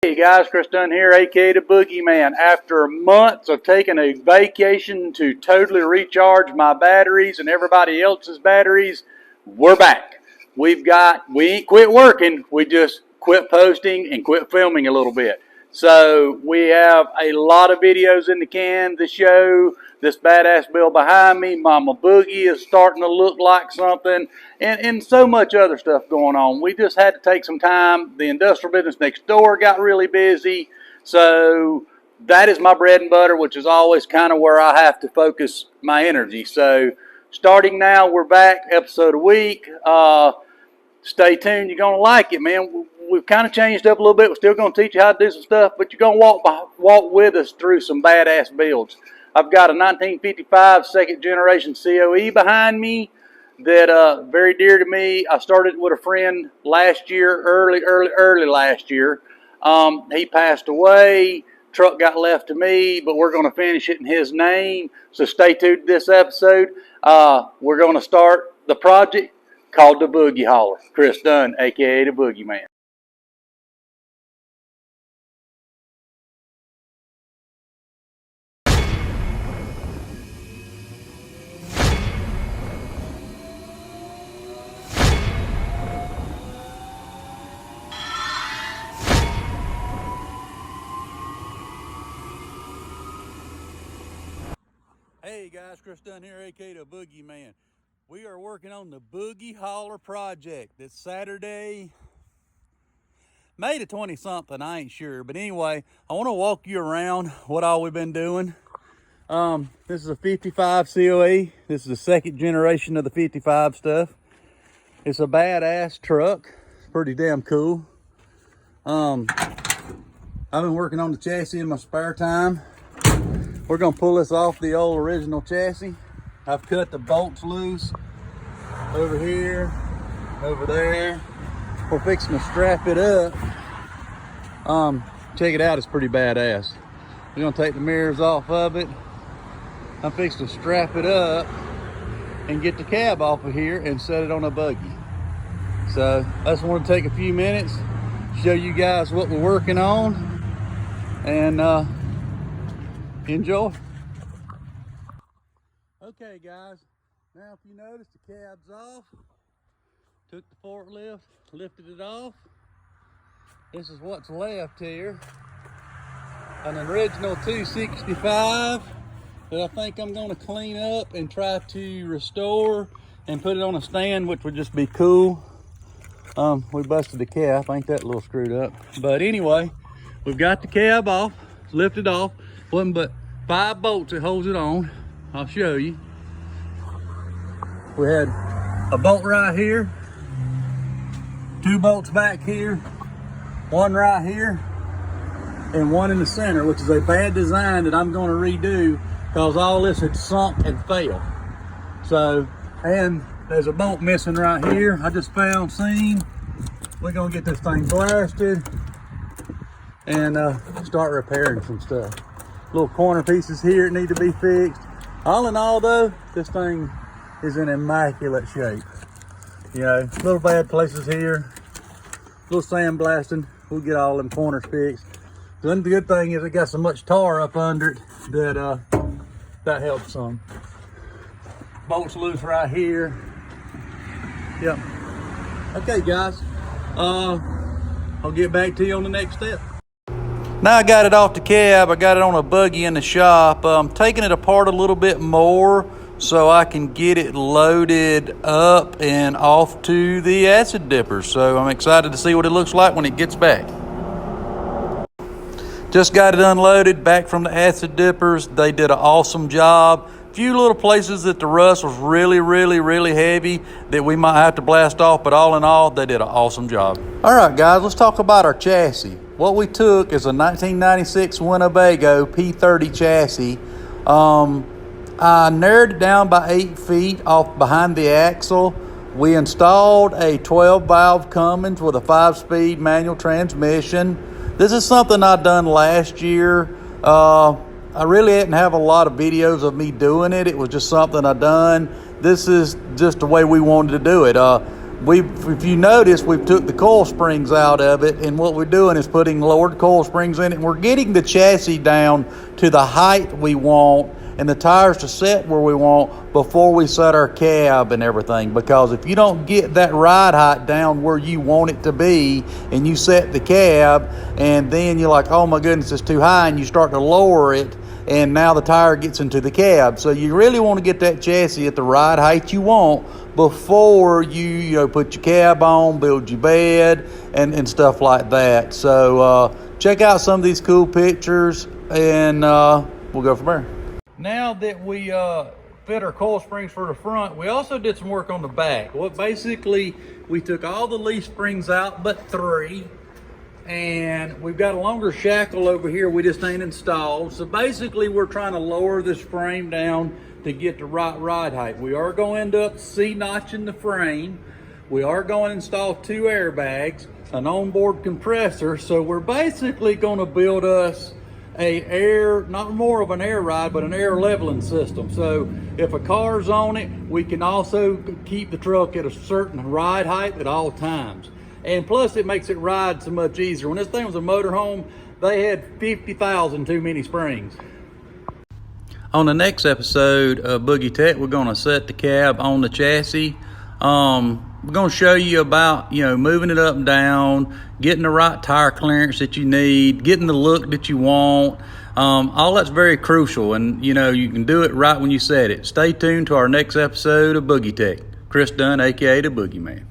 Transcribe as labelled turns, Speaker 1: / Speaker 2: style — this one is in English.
Speaker 1: Hey guys, Chris Dunn here, aka the Boogie Man. After months of taking a vacation to totally recharge my batteries and everybody else's batteries, we're back. We ain't quit working, we just quit posting and quit filming a little bit. So we have a lot of videos in the can to show. This badass build behind me, Mama Boogie, is starting to look like something, and so much other stuff going on. We just had to take some time. The industrial business next door got really busy, so that is my bread and butter, which is always kind of where I have to focus my energy. So starting now, we're back, episode a week. Stay tuned. You're going to like it, man. We've kind of changed up a little bit. We're still going to teach you how to do some stuff, but you're going to walk with us through some badass builds. I've got a 1955 second generation COE behind me that very dear to me. I started with a friend last year, early last year. He passed away. Truck got left to me, but we're going to finish it in his name. So stay tuned to this episode. We're going to start the project called the Boogie Hauler. Chris Dunn, aka the Boogie Man. Hey guys, Chris Dunn here, aka the Boogie Man. We are working on the Boogie Hauler project. It's Saturday, May the 20-something, I ain't sure. But anyway, I want to walk you around what all we've been doing. This is a 55 COE. This is the second generation of the 55 stuff. It's a badass truck. It's pretty damn cool. I've been working on the chassis in my spare time. We're gonna pull this off the old original chassis. I've cut the bolts loose over here, over there. We're fixing to strap it up. Check it out, it's pretty badass. We're gonna take the mirrors off of it. I'm fixing to strap it up and get the cab off of here and set it on a buggy. So I just want to take a few minutes, show you guys what we're working on, and enjoy. Okay guys, now if you notice, the cab's off. Took the forklift, lifted it off. This is what's left here. An original 265 that I think I'm going to clean up and try to restore and put it on a stand, which would just be cool. We busted the cap, ain't that a little screwed up? But anyway, we've got the cab off, lifted off. Wasn't but 5 bolts that holds it on. I'll show you. We had a bolt right here, 2 bolts back here, 1 right here, and 1 in the center, which is a bad design that I'm going to redo because all this had sunk and failed. So, and there's a bolt missing right here. I just found seen. We're going to get this thing blasted and start repairing some stuff. Little corner pieces here need to be fixed. All in all though, this thing is in immaculate shape. You know, little bad places here, little sandblasting. We'll get all them corners fixed. Then the good thing is it got so much tar up under it that that helps some. Bolts loose right here. Yep. Okay guys, I'll get back to you on the next step. Now I got it off the cab, I got it on a buggy in the shop. I'm taking it apart a little bit more so I can get it loaded up and off to the acid dippers. So I'm excited to see what it looks like when it gets back. Just got it unloaded back from the acid dippers. They did an awesome job. Few little places that the rust was really heavy that we might have to blast off, but all in all, they did an awesome job. All right, guys, let's talk about our chassis. What we took is a 1996 Winnebago P30 chassis. I narrowed it down by 8 feet off behind the axle. We installed a 12-valve Cummins with a 5-speed manual transmission. This is something I done last year. I really didn't have a lot of videos of me doing it. It was just something I done. This is just the way we wanted to do it. if you notice, we've took the coil springs out of it, and what we're doing is putting lowered coil springs in it, and we're getting the chassis down to the height we want and the tires to set where we want before we set our cab and everything. Because if you don't get that ride height down where you want it to be, and you set the cab, and then you're like, oh my goodness, it's too high, and you start to lower it, and now the tire gets into the cab. So you really want to get that chassis at the right height you want before you put your cab on, build your bed, and stuff like that. So check out some of these cool pictures, and we'll go from there. Now that we fit our coil springs for the front, we also did some work on the back. Well, basically, we took all the leaf springs out but 3. And we've got a longer shackle over here we just ain't installed. So basically we're trying to lower this frame down to get the right ride height. We are going to end up C-notching the frame. We are going to install 2 airbags, an onboard compressor. So we're basically going to build us not more of an air ride, but an air leveling system. So if a car's on it, we can also keep the truck at a certain ride height at all times. And plus, it makes it ride so much easier. When this thing was a motorhome, they had 50,000 too many springs. On the next episode of Boogie Tech, we're going to set the cab on the chassis. We're going to show you about, moving it up and down, getting the right tire clearance that you need, getting the look that you want. All that's very crucial, and, you can do it right when you set it. Stay tuned to our next episode of Boogie Tech. Chris Dunn, a.k.a. the Boogie Man.